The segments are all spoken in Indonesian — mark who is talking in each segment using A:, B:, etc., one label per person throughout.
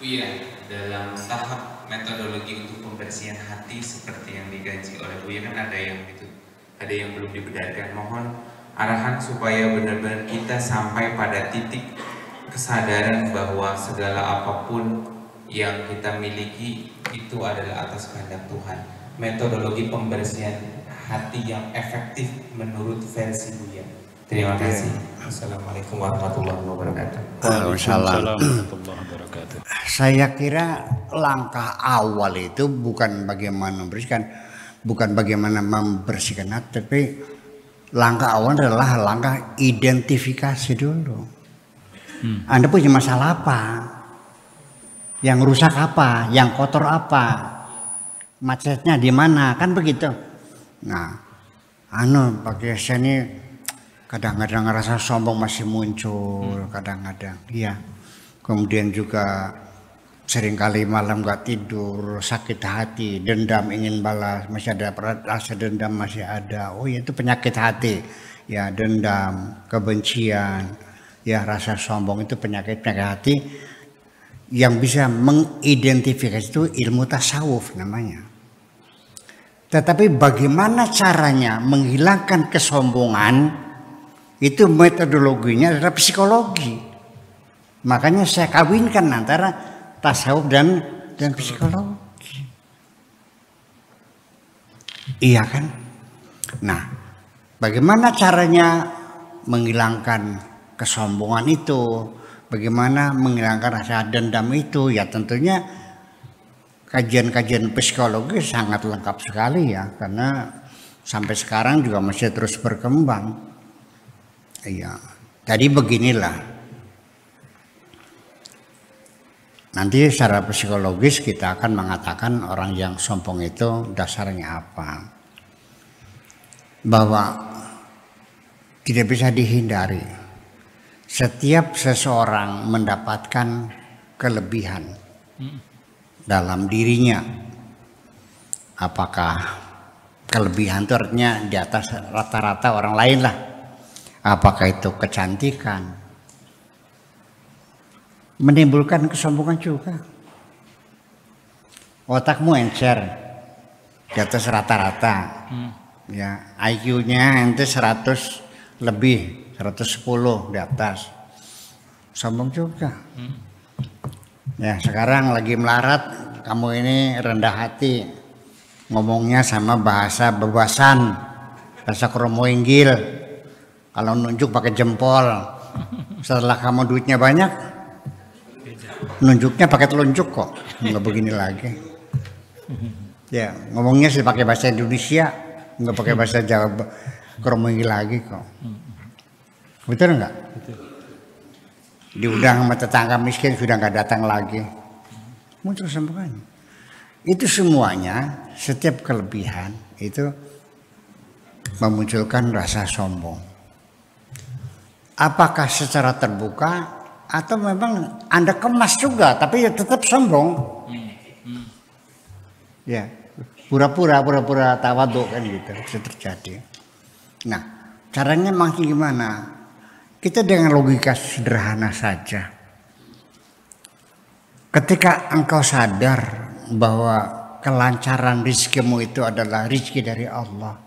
A: Iya, dalam tahap metodologi untuk pembersihan hati seperti yang digaji oleh Buya kan ada yang itu, ada yang belum dibenarkan. Mohon arahan supaya benar-benar kita sampai pada titik kesadaran bahwa segala apapun yang kita miliki itu adalah atas kehendak Tuhan. Metodologi pembersihan hati yang efektif menurut versi Buya. Terima kasih. Assalamualaikum warahmatullahi wabarakatuh.
B: Waalaikumsalam warahmatullahi wabarakatuh.
C: Saya kira langkah awal itu bukan bagaimana membersihkan hati, tapi langkah awal adalah langkah identifikasi dulu. Anda punya masalah apa? Yang rusak apa? Yang kotor apa? Macetnya di mana? Kan begitu. Nah, bagi saya ini kadang-kadang rasa sombong masih muncul, kadang-kadang, iya. Kemudian juga seringkali malam gak tidur, sakit hati, dendam ingin balas, masih ada rasa dendam masih ada. Oh ya, itu penyakit hati, ya, dendam, kebencian, ya, rasa sombong itu penyakit hati. Yang bisa mengidentifikasi itu ilmu tasawuf namanya. Tetapi bagaimana caranya menghilangkan kesombongan, itu metodologinya adalah psikologi. Makanya saya kawinkan antara tasawuf dan psikologi. Iya kan? Nah, bagaimana caranya menghilangkan kesombongan itu? Bagaimana menghilangkan rasa dendam itu? Ya tentunya kajian-kajian psikologi sangat lengkap sekali ya, karena sampai sekarang juga masih terus berkembang. Iya, jadi beginilah. Nanti secara psikologis kita akan mengatakan orang yang sombong itu dasarnya apa. Bahwa tidak bisa dihindari. Setiap seseorang mendapatkan kelebihan dalam dirinya. Apakah kelebihan itu artinya di atas rata-rata orang lain lah. Apakah itu kecantikan, menimbulkan kesombongan juga. Otakmu encer di atas rata-rata, ya, IQ-nya ente 100 lebih, 110 di atas, sombong juga. Ya, sekarang lagi melarat, kamu ini rendah hati, ngomongnya sama bahasa bebasan, bahasa kromoinggil. Kalau nunjuk pakai jempol, setelah kamu duitnya banyak, nunjuknya pakai telunjuk kok, nggak begini lagi. Ya, ngomongnya sih pakai bahasa Indonesia, nggak pakai bahasa Jawa, kromoinggil lagi kok. Betul nggak? Diundang sama tetangga miskin sudah nggak datang lagi. Muncul sembuhan. Itu semuanya, setiap kelebihan itu memunculkan rasa sombong. Apakah secara terbuka atau memang Anda kemas juga tapi tetap sombong? Ya, pura-pura tawadhu kan gitu, bisa terjadi. Nah, caranya makin gimana? Kita dengan logika sederhana saja. Ketika engkau sadar bahwa kelancaran rizkimu itu adalah rizki dari Allah,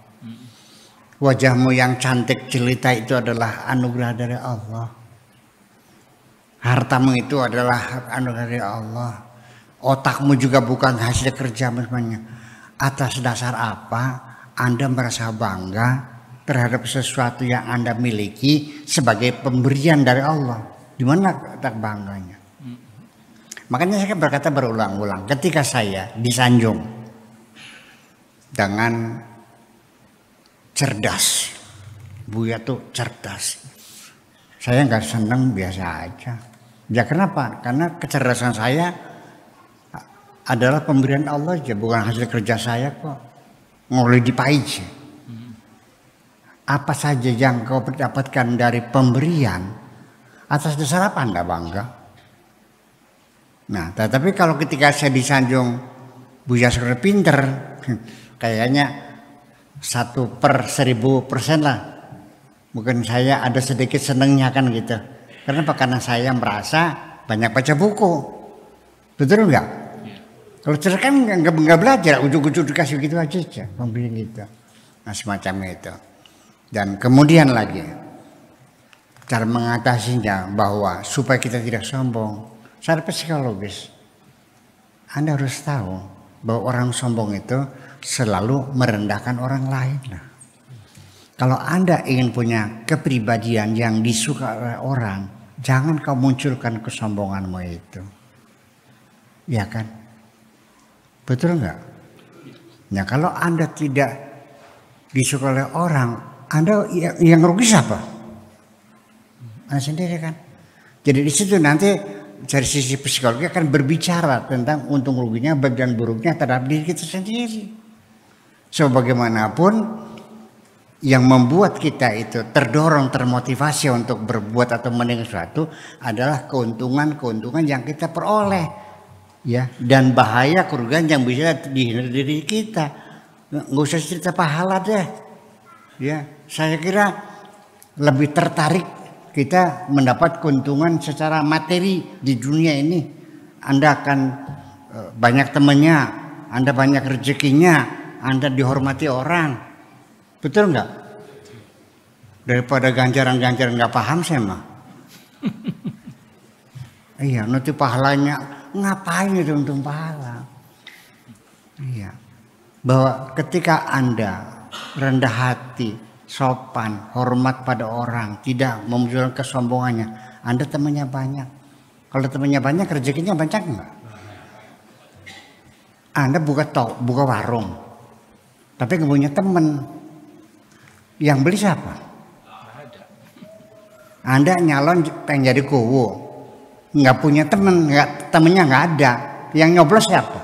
C: wajahmu yang cantik jelita itu adalah anugerah dari Allah, hartamu itu adalah anugerah dari Allah, otakmu juga bukan hasil kerja semuanya. Atas dasar apa Anda merasa bangga terhadap sesuatu yang Anda miliki sebagai pemberian dari Allah? Di mana tak bangganya? Makanya saya berkata berulang-ulang, ketika saya disanjung dengan cerdas, Buya tuh cerdas, saya nggak seneng, biasa aja. Ya kenapa? Karena kecerdasan saya adalah pemberian Allah aja, bukan hasil kerja saya kok. Ngoleh di paij. Apa saja yang kau dapatkan dari pemberian, atas dasar apa Anda bangga? Nah, tapi kalau ketika saya disanjung Buya sekedar pinter, kayaknya 1/1000% lah. Mungkin saya ada sedikit senengnya kan gitu. Kenapa? Karena saya merasa banyak baca buku. Betul enggak? Kalau cerdas kan nggak belajar, ujuk-ujuk dikasih gitu aja, pembeli gitu. Nah semacam itu. Dan kemudian lagi cara mengatasinya bahwa supaya kita tidak sombong, secara psikologis Anda harus tahu bahwa orang sombong itu selalu merendahkan orang lain. Nah, kalau Anda ingin punya kepribadian yang disuka oleh orang, jangan kau munculkan kesombonganmu itu. Ya kan? Betul enggak? Nah kalau Anda tidak disuka oleh orang, Anda yang rugi siapa? Anda sendiri kan? Jadi di situ nanti dari sisi psikologi akan berbicara tentang untung ruginya, baik dan buruknya terhadap diri kita sendiri. So bagaimanapun yang membuat kita itu terdorong, termotivasi untuk berbuat atau meninggalkan sesuatu adalah keuntungan-keuntungan yang kita peroleh. Ya, dan bahaya kerugian yang bisa dihindari diri kita. Nggak usah cerita pahala deh. Ya, saya kira lebih tertarik kita mendapat keuntungan secara materi di dunia ini. Anda akan banyak temannya, Anda banyak rezekinya, Anda dihormati orang. Betul nggak? Daripada ganjaran-ganjaran nggak paham saya mah. Iya, nanti pahalanya ngapain itu untung pahala? Iya. Bahwa ketika Anda rendah hati, sopan, hormat pada orang, tidak memunculkan kesombongannya, Anda temannya banyak. Kalau temannya banyak, rezekinya banyak enggak? Anda buka warung, tapi nggak punya teman. Yang beli siapa? Anda nyalon pengen jadi kuwu, nggak punya teman, temennya nggak ada, yang nyoblos siapa?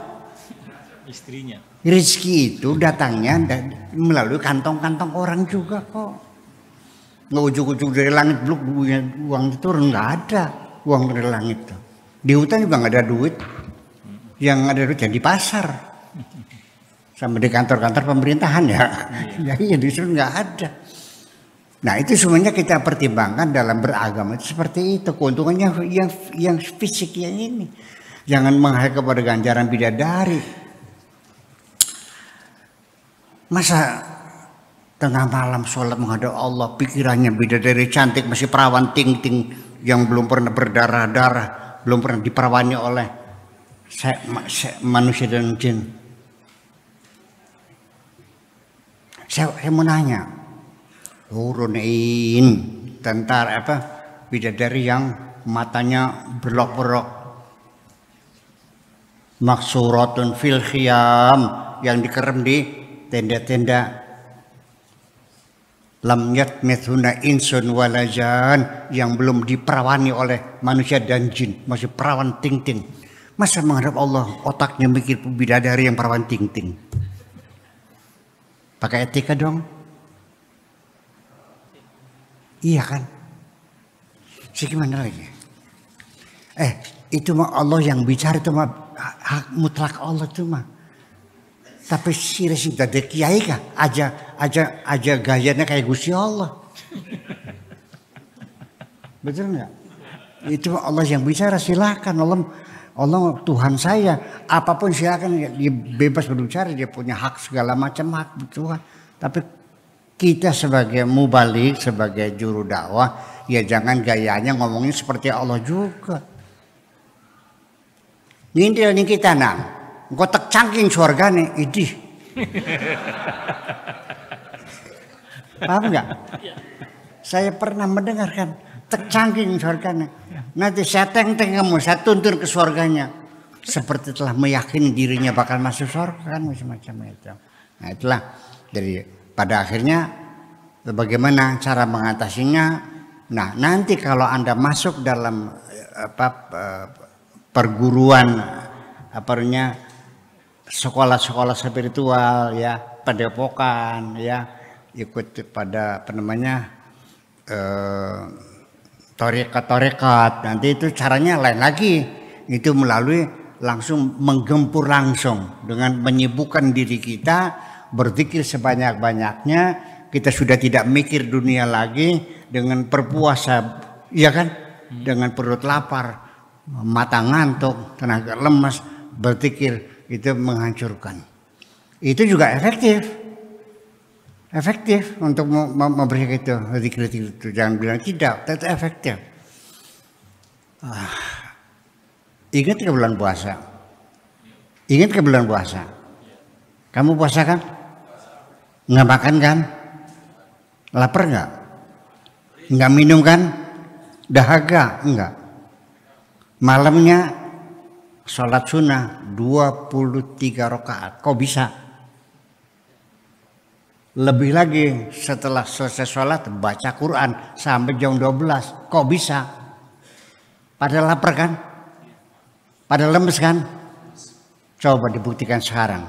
B: Istrinya.
C: Rezeki itu datangnya melalui kantong-kantong orang juga kok. Nggak ujuk-ujuk dari langit belum uang itu nggak ada uang dari langit tuh. Di hutan juga nggak ada duit, yang ada duit yang di pasar, sama di kantor-kantor pemerintahan ya. Ya iya di situ nggak ada. Nah itu semuanya kita pertimbangkan dalam beragama itu seperti itu. Keuntungannya yang fisik yang ini. Jangan menghayal kepada ganjaran bidadari. Masa tengah malam sholat menghadap Allah, pikirannya bidadari cantik, masih perawan ting-ting yang belum pernah berdarah-darah, belum pernah diperawani oleh manusia dan jin. Saya mau nanya. Turunin tentara bidadari yang matanya berlok-berok, maksuratun fil khiyam, yang dikerem di tenda-tenda, lam yatmithuna insun walajan, yang belum diperawani oleh manusia dan jin, masih perawan ting-ting. Masa menghadap Allah otaknya mikir bidadari yang perawan ting-ting? Pakai etika dong. Iya kan? Gimana lagi? Itu mah Allah yang bicara, itu mah hak mutlak Allah itu mah. Tapi si dari kiai kah? Aja gayanya kayak Gusti Allah. Betul nggak? Itu mah Allah yang bicara, silakan. Allah Tuhan saya, apapun silakan, dia bebas berbicara, dia punya hak segala macam hak Tuhan. Tapi kita sebagai mubalik, sebagai juru dakwah, ya jangan gayanya ngomongin seperti Allah juga. Nyintil nih kita nang, gotek cangking surgane, idih. Paham nggak? Saya pernah mendengarkan tek cangking surgane. Nanti saya teng-teng kamu, saya tuntun ke surganya. Seperti telah meyakini dirinya bakal masuk surga kan, macam-macam itu. Nah itulah dari. Pada akhirnya bagaimana cara mengatasinya? Nah nanti kalau Anda masuk dalam perguruan sekolah-sekolah spiritual ya, padepokan ya, ikut pada torekat, nanti itu caranya lain lagi. Itu melalui langsung menggempur langsung dengan menyibukkan diri kita, berzikir sebanyak-banyaknya. Kita sudah tidak mikir dunia lagi, dengan berpuasa, ya kan? Dengan perut lapar, mata ngantuk, tenaga lemas, berpikir itu menghancurkan. Itu juga efektif untuk memberi itu zikir itu. Jangan bilang tidak, itu efektif. Ingat ke bulan puasa? Ingat ke bulan puasa? Kamu puasa kan? Nggak makan kan? Lapar nggak? Nggak minum kan? Dahaga? Enggak. Malamnya sholat sunnah 23 rakaat. Kok bisa? Lebih lagi setelah selesai sholat baca Quran sampai jam 12. Kok bisa? Pada lapar kan? Pada lemes kan? Coba dibuktikan sekarang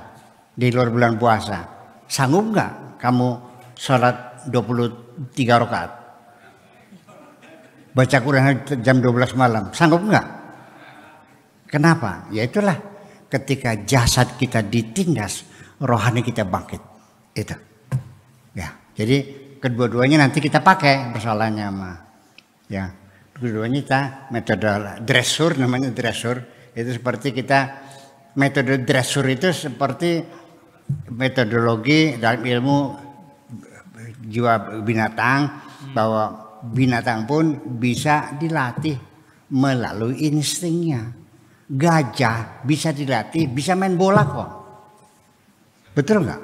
C: di luar bulan puasa. Sanggup nggak kamu sholat 23 rakaat? Baca Quran jam 12 malam. Sanggup nggak? Kenapa? Ya itulah ketika jasad kita ditindas, rohani kita bangkit. Itu. Ya, jadi kedua-duanya nanti kita pakai persoalannya mah. Ya, kedua-duanya kita metode dressur, namanya dressur. Itu seperti kita metode dressur itu seperti metodologi dalam ilmu jiwa binatang, bahwa binatang pun bisa dilatih melalui instingnya. Gajah bisa dilatih, bisa main bola kok. Betul nggak?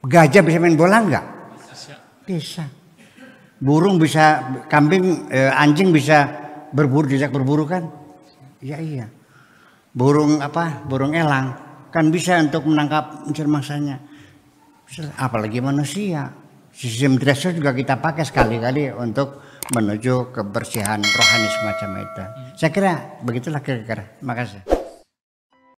C: Gajah bisa main bola nggak? Bisa. Burung bisa, kambing, anjing bisa berburu, diajak berburu kan? Iya. Burung apa? Burung elang kan bisa untuk menangkap unsur mangsanya. Apalagi manusia. Sistem dressur juga kita pakai sekali-kali untuk menuju kebersihan rohani semacam itu. Saya kira begitulah kira-kira. Makasih.